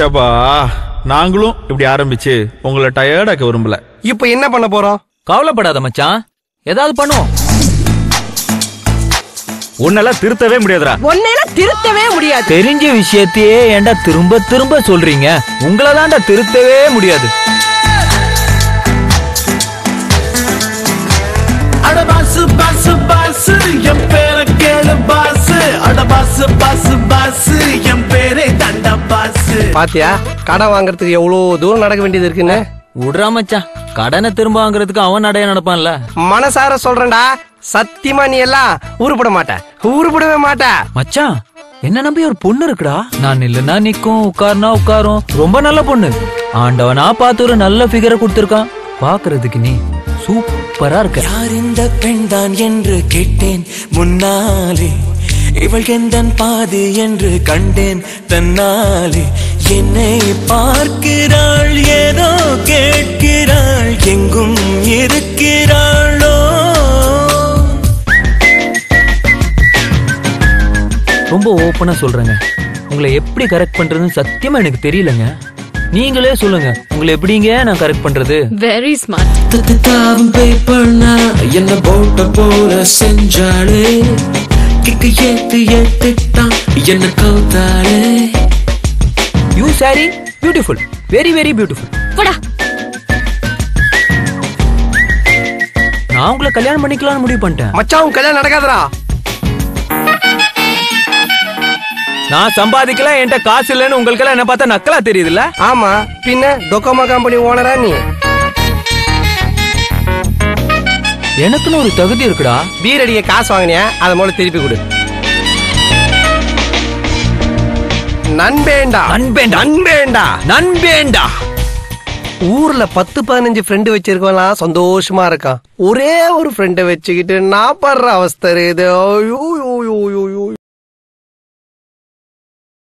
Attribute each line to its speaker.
Speaker 1: ஷபா, நாங்களும் இப்படி ஆரம்பிச்சு உங்களை டயர்டாக்க விரும்பல.
Speaker 2: இப்ப என்ன பண்ண போறோம்?
Speaker 3: கவலைப்படாத மச்சான், ஏதாவது பண்ணுவோம்.
Speaker 4: உன்னெல்லாம் திருத்தவே முடியாதுடா.
Speaker 5: உன்னெல்லாம் திருத்தவே முடியாது.
Speaker 3: தெரிஞ்ச விஷயத்தையே ஏன்டா திரும்ப திரும்ப சொல்றீங்க? உங்களை தான்டா திருத்தவே முடியாது.
Speaker 6: அட பாசு பாசு பாசு என் பேரை கேளு பாசு. அட பாசு பாசு பாசு என் பேரே தண்டா பாசு.
Speaker 2: பாத்தியா கடன் வாங்குறதுக்கு எவ்வளவு தூரம் நடக்க வேண்டியது இருக்குன்னு?
Speaker 3: விடுறா மச்சான், கடனை திரும்ப வாங்குறதுக்கு அவன் நடைய நடப்பான்ல.
Speaker 2: மனசார சொல்றேன்டா, சத்தியமா நீ எல்லாம் உருப்பட மாட்ட, உருப்படவே மாட்ட.
Speaker 3: மச்சான், என்ன நம்பி ஒரு பொண்ணு இருக்குடா. நான் நில்லுனா நிக்கும், உட்காருனா உட்காரும். ரொம்ப நல்ல பொண்ணு. ஆண்டவனா பார்த்து ஒரு நல்ல ஃபிகரை கொடுத்திருக்கான். பாக்குறதுக்கு நீ சூப்பரா இருக்க.
Speaker 6: யார் இந்த பெண் தான் என்று கேட்டேன் முன்னாலே. இவள் எந்தன் பாதி என்று கண்டேன் தன்னாலே. என்னை பார்க்கிறாள், ஏதோ கேட்கிறாள், எங்கும் இருக்கிறாளோ.
Speaker 3: ரொம்ப ஓப்பனா சொல்றேங்க, உங்களை எப்படி கரெக்ட் பண்றதுன்னு சத்தியமா எனக்கு தெரியலங்க. நீங்களே சொல்லுங்க, உங்களை எப்படிங்க நான் கரெக்ட் பண்றது?
Speaker 5: Very smart.
Speaker 6: என்ன போட்ட போல செஞ்சாலே. கிக்கு ஏத்து ஏத்துட்டான் என்ன கவுத்தாலே.
Speaker 3: You sorry beautiful, very very beautiful.
Speaker 5: போடா.
Speaker 3: நான் உங்களை கல்யாணம் பண்ணிக்கலாம்னு முடிவு பண்ணிட்டேன்.
Speaker 2: மச்சான் உன் கல்யாணம் நடக்காதடா.
Speaker 3: நான் சம்பாதிக்கலாம், என்கிட்ட காசு இல்லைன்னு உங்களுக்கு எல்லாம் என்ன பார்த்தா நக்கலா தெரியுதுல்ல?
Speaker 2: ஆமா, பின்ன டொக்கோமா கம்பெனி ஓனரா நீ?
Speaker 3: எனக்குன்னு ஒரு தகுதி இருக்குடா.
Speaker 2: பீரடிய காசு வாங்கினியா, அதை முதல்ல திருப்பி கொடு. நண்பேண்டா
Speaker 3: நண்பேண்டா
Speaker 2: நண்பேண்டா
Speaker 3: நண்பேண்டா.
Speaker 2: ஊர்ல 10-15 ஃப்ரெண்டு வச்சிருக்கலாம், சந்தோஷமா இருக்கான். ஒரே ஒரு ஃப்ரெண்டை வச்சுக்கிட்டு நான் படுற அவஸ்தை இது.